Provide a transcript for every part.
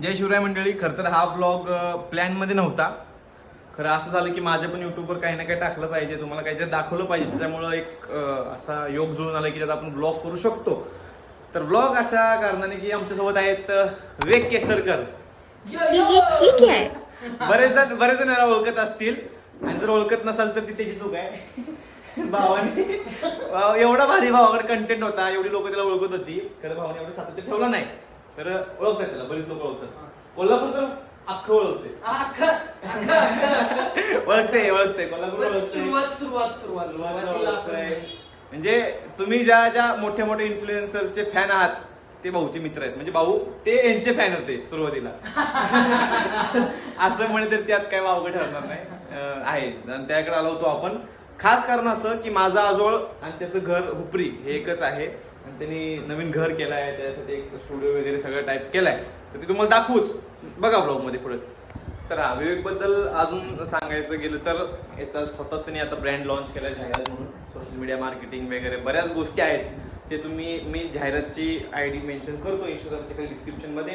जय शिवराय मंडळी. खरं तर हा ब्लॉग प्लॅनमध्ये नव्हता. खरं असं झालं की माझ्या पण युट्यूबवर काही ना काही टाकलं पाहिजे, तुम्हाला काहीतरी दाखवलं पाहिजे. त्यामुळं एक असा योग जुळून आला की त्यात आपण ब्लॉग करू शकतो. तर ब्लॉग अशा कारणाने की आमच्यासोबत आहेत विवेक केसरकर. बरेच जण याला ओळखत असतील आणि जर ओळखत नसाल तर ती त्याची चूक आहे. भावाने एवढा भारी भावाकडे कंटेंट होता, एवढी लोक त्याला ओळखत होती. खरं भावाने एवढं सातत्य ठेवलं नाही. तर ओळखतात त्याला, बरीच लोक ओळखतात. कोल्हापूर तर अख्खं ओळखते. ओळखते कोल्हापूर ओळखते. म्हणजे तुम्ही ज्या मोठ्या मोठ्या इन्फ्लुएन्सर्सचे फॅन आहात ते भाऊचे मित्र आहेत. म्हणजे भाऊ ते यांचे फॅन होते सुरुवातीला. असं म्हणे तर त्यात काय वावगं ठरणार नाही. आहे त्याकडे आलो होतो आपण खास कारण असं की माझा आजोळ आणि त्याचं घर हुपरी हे एकच आहे. आणि त्यांनी नवीन घर केलं आहे, त्यासाठी एक स्टुडिओ वगैरे सगळं टाईप केलाय. तर ते तुम्हाला दाखवूच, बघा ब्लॉग मध्ये पुढे. तर हा विवेक बद्दल अजून सांगायचं गेलं तर याचा स्वतःच त्यांनी आता ब्रँड लॉन्च केलाय, जाहिरात म्हणून. सोशल मीडिया मार्केटिंग वगैरे बऱ्याच गोष्टी आहेत. ते मी जाहिरातची आयडी मेन्शन करतो इंस्टाग्रामच्या खाली डिस्क्रिप्शन मध्ये.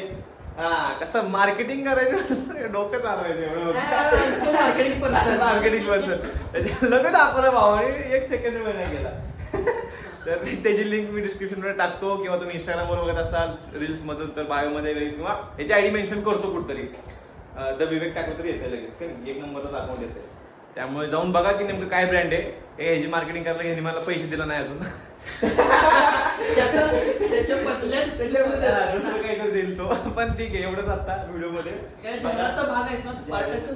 हा कसं मार्केटिंग करायचं डोकं चालवायचं एवढं मार्केटिंग पर्सन लगेच दाखवलं भावाने 1 सेकंड वेळ नाही गेला. तर त्याची लिंक मी डिस्क्रिप्शन मध्ये टाकतो, किंवा तुम्ही इंस्टाग्रामवर बघत असाल रील्स मधून तर बायो मध्ये किंवा याची आयडी मेन्शन करतो कुठतरी. द विवेक टाकलं तरी येते लगेच, काही 1 नंबरच अकाउंट येते. त्यामुळे जाऊन बघा की नेमकं काय ब्रँड आहे. ह्याची मार्केटिंग करायला ह्याने मला पैसे दिला नाही अजून. काहीतरी देईल तो, पण ठीक आहे. एवढंच आता व्हिडिओ मध्ये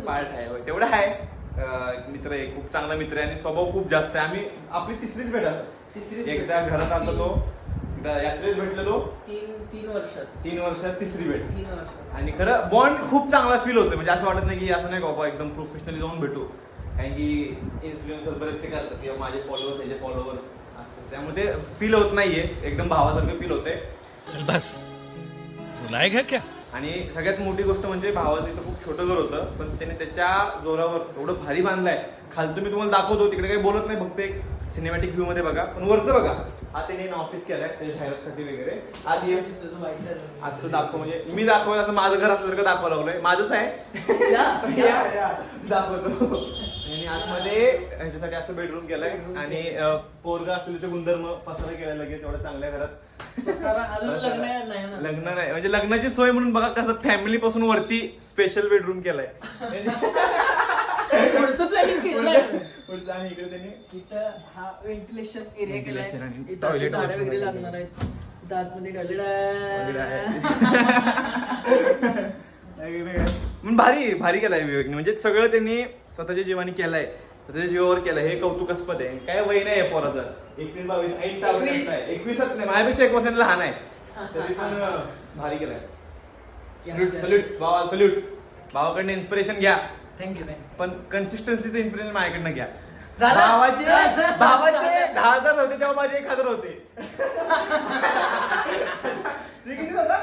पार्ट आहे, तेवढं आहे. मित्र आहे, खूप चांगला मित्र आहे आणि स्वभाव खूप जास्त आहे. आम्ही आपली तिसरीच भेट असं, एकदा घरात आलो तो, एकदा यात्रेत भेटलेलो. 3 वर्षात तिसरी भेट. आणि खरं बॉन्ड खूप चांगला फील होतो. म्हणजे असं वाटत नाही की असं नाही बाबा एकदम प्रोफेशनली जाऊन भेटू. कारण की इन्फ्लुएन्सर बरेच ते करतात किंवा माझे फॉलोअर्स याचे फॉलोअर्स असतात, त्यामुळे ते फील होत नाहीये. एकदम भावासारखं फील होते. बस का क्या. आणि सगळ्यात मोठी गोष्ट म्हणजे भावाचं इथं खूप छोटं घर होतं, पण त्याने त्याच्या जोरावर एवढं भारी बांधलंय. खालचं मी तुम्हाला दाखवतो, तिकडे काही बोलत नाही, फक्त एक सिनेमॅटिक व्ह्यू मध्ये बघा. पण वरचं बघा, हा त्याने ऑफिस केलाय त्याच्या जाहिरातीसाठी वगैरे. आजचं दाखव, म्हणजे मी दाखवायला असं माझं घर असल्यासारखं दाखवायला लागलोय. माझंच आहे. दाखवतो. आणि आतमध्ये ह्याच्यासाठी असं बेडरूम केलाय. आणि पोरगा असलेले ते गुणधर्म पसारा केलाय लगेच एवढ्या चांगल्या घरात. लग्न नाही म्हणजे लग्नाची सोय म्हणून बघा कसं फॅमिली पासून वरती स्पेशल बेडरूम केलाय. पुढचं आणि इकडे त्यांनी इथं हा व्हेंटिलेशन एरिया केलाय. इथं झाडं वगैरे लागणार आहेत. दातमध्ये भारी केलाय विवेकने. म्हणजे सगळं त्यांनी स्वतःच्या जीवाने केलंय, स्वतःच्या जीवावर केलंय. हे कौतुकास्पद आहे. काय वय नाही आहे पोराचं. 21 नाही, माझ्यापेक्षा 1 वर्षाने लहान आहे, तरी पण भारी केलाय. सल्यूट. भावाकडनं इन्स्पिरेशन घ्या. थँक्यू. पण कन्सिस्टन्सीचं इन्स्पिरेशन माझ्याकडनं घ्या. भावाचे 10,000 होते तेव्हा माझे 1,000 होते. किती झाला?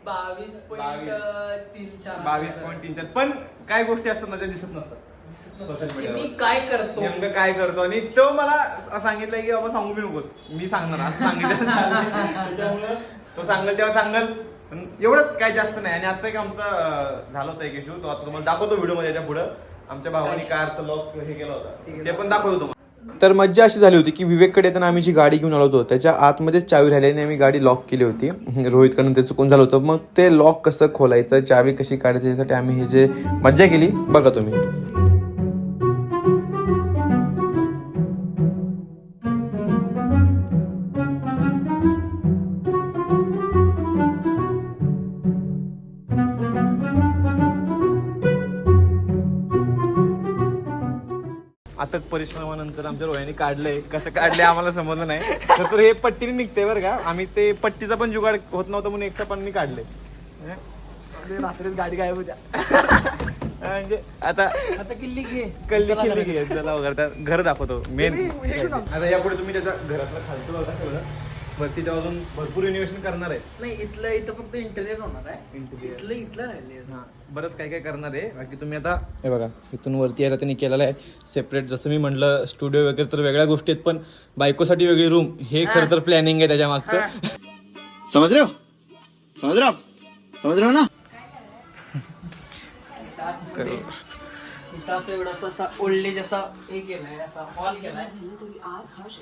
22.34. पण काय गोष्टी असतात ना त्या दिसत नसतात सोशल मीडियावर. मी काय करतो, नेमकं काय करतो. आणि तो मला सांगितलंय की बाबा सांगू बी नकोस, मी सांगणार असं सांगितलं. त्याच्यामुळे तो सांगल तेव्हा सांगल. पण एवढंच काय जास्त नाही. आणि आता एक आमचा झाला होता एक इश्यू, तो आता तुम्हाला दाखवतो व्हिडिओ मध्ये. याच्या पुढं आमच्या भावाने कारचं लॉक हे केलं होतं, ते पण दाखवतो तुम्हाला. तर मज्जा अशी झाली होती की विवेककडे येताना आम्ही जी गाडी घेऊन आलो होतो त्याच्या आतमध्येच चावी राहिल्याने आम्ही गाडी लॉक केली होती. रोहितकडून ते चुकून झालं होतं. मग ते लॉक कसं खोलायचं, चावी कशी काढायची, यासाठी आम्ही हे जे मज्जा केली बघा तुम्ही. अथक परिश्रमानंतर आमच्या रोह्याने काढलंय. कसं काढलंय आम्हाला समजलं नाही. तर हे पट्टीने निघते बरं का. आम्ही ते पट्टीचा पण जुगाड होत नव्हतं म्हणून एक्स्ट्रा पण काढले. रात्रीच गाडी गायब होत्या. म्हणजे आता किल्ली घे. चला वगैरे घर दाखवतो मेन. आता यापुढे तुम्ही त्याच्या घरातलं खालचं बघा सगळं. वरती तेव्हा अजून भरपूर रिनोव्हेशन करणार आहे. नाही, इथं फक्त इंटेरियर होणार आहे. इथलं राहिले. हा, बरंच काय करणार आहे. बाकी तुम्ही आता हे बघा, इथून वरती यायला त्यांनी केलेलं आहे सेपरेट. जसं मी म्हटलं स्टुडिओ वगैरे तर वेगळ्या गोष्टी आहेत, पण बायकोसाठी वेगळी रूम. हे खरं तर प्लॅनिंग आहे त्याच्या मागचं. समज रहे हो ना. आतमध्ये इथं असं एवढा असा ओल्डेज असा हे केलाय, असा हॉल केलाय.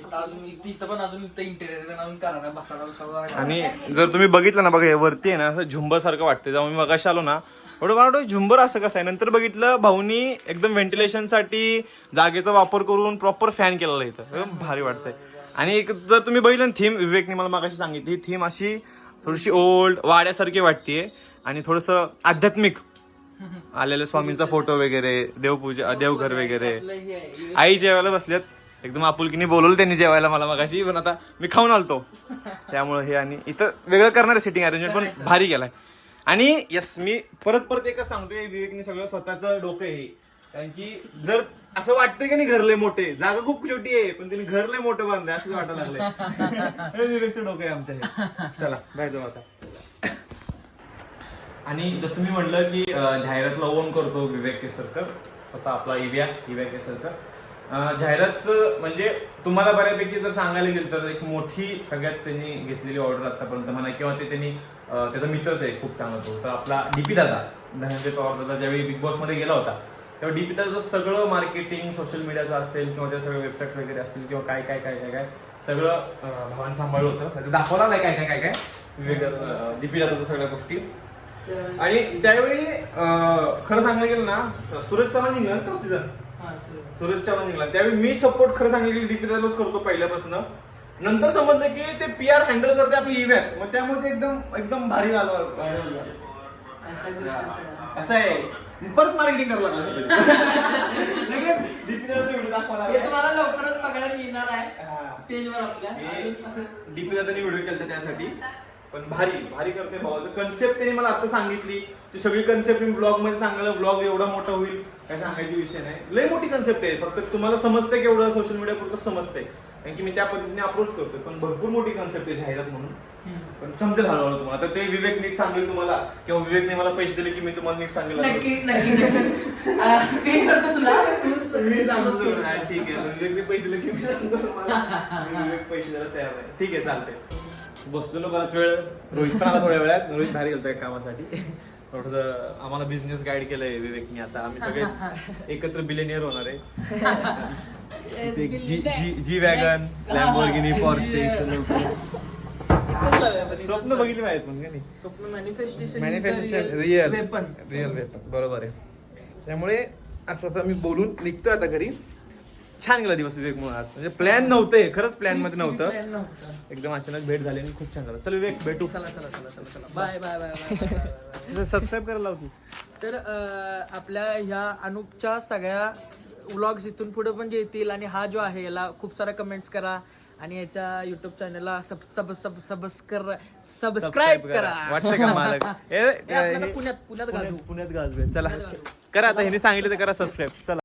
आता अजून इथं पण अजून इथं इंटेरियर अजून करायला बसायला. आणि जर तुम्ही बघितलं ना बघा हे वरती आहे ना असं झुंबर सारखं वाटतं. जेव्हा मी मगाशी आलो ना एवढं मला वाटतं झुंबर असं कसं आहे. नंतर बघितलं भाऊनी एकदम व्हेंटिलेशनसाठी जागेचा वापर करून प्रॉपर फॅन केलेला इथं एकदम भारी वाटतंय. आणि एक जर तुम्ही बघितलं ना थीम विवेकने मला मगाशी सांगितली, थीम अशी थोडीशी ओल्ड वाड्यासारखी वाटतेय आणि थोडंसं आध्यात्मिक आलेल्या स्वामींचा फोटो वगैरे, देवपूजा देवघर वगैरे. आई जेवायला बसल्यात, एकदम आपुलकीने बोलवलं त्यांनी जेवायला मला मगाशी, पण आता मी खाऊन आलतो त्यामुळे हे. आणि इथं वेगळं करणार सिटिंग अरेंजमेंट पण भारी केलाय. आणि यस मी परत एकच सांगतोय विवेकने सगळं स्वतःचं डोकं आहे. कारण की जर असं वाटतंय की नाही घर लय मोठे, जागा खूप छोटी आहे पण त्यांनी घर लय मोठं बांधलंय असं वाटायला लागलंय. विवेकचं डोकं आहे आमच्या हे. चला बाहेर जाऊ आता. आणि जसं मी म्हटलं की जाहिरातला ओन करतो विवेक केसरकर, स्वतः आपला इव्या केसरकर. जाहिरातचं म्हणजे तुम्हाला बऱ्यापैकी जर सांगायला गेलं तर एक मोठी सगळ्यात त्यांनी घेतलेली ऑर्डर आतापर्यंत म्हणा, किंवा ते त्यांनी त्याचा मित्रच आहे खूप चांगला तो. तर आपला डीपी दादा, धनंजय पवार दादा ज्यावेळी बिग बॉस मध्ये गेला होता तेव्हा डीपी दादाचं सगळं मार्केटिंग सोशल मीडियाचं असेल किंवा त्या सगळ्या वेबसाईट्स वगैरे असतील किंवा काय काय काय काय काय सगळं भावानं सांभाळलं होतं. दाखवला नाही काय काय काय काय विवेक डीपी दादाचं सगळ्या गोष्टी. आणि त्यावेळी खरं सांगायला गेलं ना सूरज चव्हाण निघाला तो सीझन, सूरज चव्हाण निघाला त्यावेळी मी सपोर्ट खरं सांगायला गेलं डीपी दादालाच करतो पहिल्यापासून. नंतर समजलं की ते PR हँडल करते आपली इव्यास, मग त्यामुळे ते एकदम भारी झालं. असं आहे परत मार्केटिंग करायला लागलं. डीपी दादाचा व्हिडिओ दाखवला तुम्हाला लवकरच बघायला मिळणार आहे पेजवर आपल्या. डीपी दादाने व्हिडिओ केला त्यासाठी, पण भारी करते भावाचं. कन्सेप्ट त्याने मला आता सांगितली ती सगळी कन्सेप्ट मी ब्लॉग मध्ये सांगायला, ब्लॉग एवढा मोठा होईल काय सांगायची विषय नाही. लय मोठी कन्सेप्ट आहे, फक्त तुम्हाला समजतंय की एवढं सोशल मीडिया पुरतं समजतंय कारण की मी त्या पद्धतीने अप्रोच करतोय. पण भरपूर मोठी कन्सेप्ट आहे जाहिरात म्हणून, पण समजेल हळूहळू तुम्हाला. तर ते विवेक नीट सांगेल तुम्हाला, किंवा विवेकने मला पैसे दिले की मी तुम्हाला नीट सांगेल. नक्की पे करतो तुला, मी सांगतो ठीक आहे. विवेकने पैसे दिले की मी सांगतो तुम्हाला. विवेक पैसे द्यायला तयार नाही. ठीक आहे चालतंय. बसलेलो बराच वेळ, रोहित पण आला थोड्या वेळात. रोहित बाहेर गेलतोय कामासाठी. थोडस आम्हाला बिझनेस गाईड केलंय विवेकने. आता आम्ही सगळे एकत्र बिलियनियर होणार आहे. जी वॅगन, लॅम्बोर्गिनी, पोर्शे. स्वप्न बघितली माहित पण नाही. स्वप्न मॅनिफेस्टेशन रिअल वेपन बरोबर आहे. त्यामुळे असं आता मी बोलून निघतोय आता घरी. छान गेला दिवस विवेक म्हणून आज. म्हणजे प्लॅन नव्हतं, खरंच प्लॅन मध्ये नव्हतं, एकदम अचानक भेट झाली आणि खूप छान झालं. चल विवेक भेटू. चला बाय बाय बाय. सबस्क्राईब करायला लावतो. तर आपल्या ह्या अनुपच्या सगळ्या व्लॉग्स इथून पुढे पण येतील. आणि हा जो आहे याला खूप सारा कमेंट्स करा आणि याच्या युट्यूब चॅनलला सबस्क्राईब करा. वाटतं का मालक पुण्यात गाजू. चला करा आता, ह्याने सांगितलं तर करा सबस्क्राईब. चला.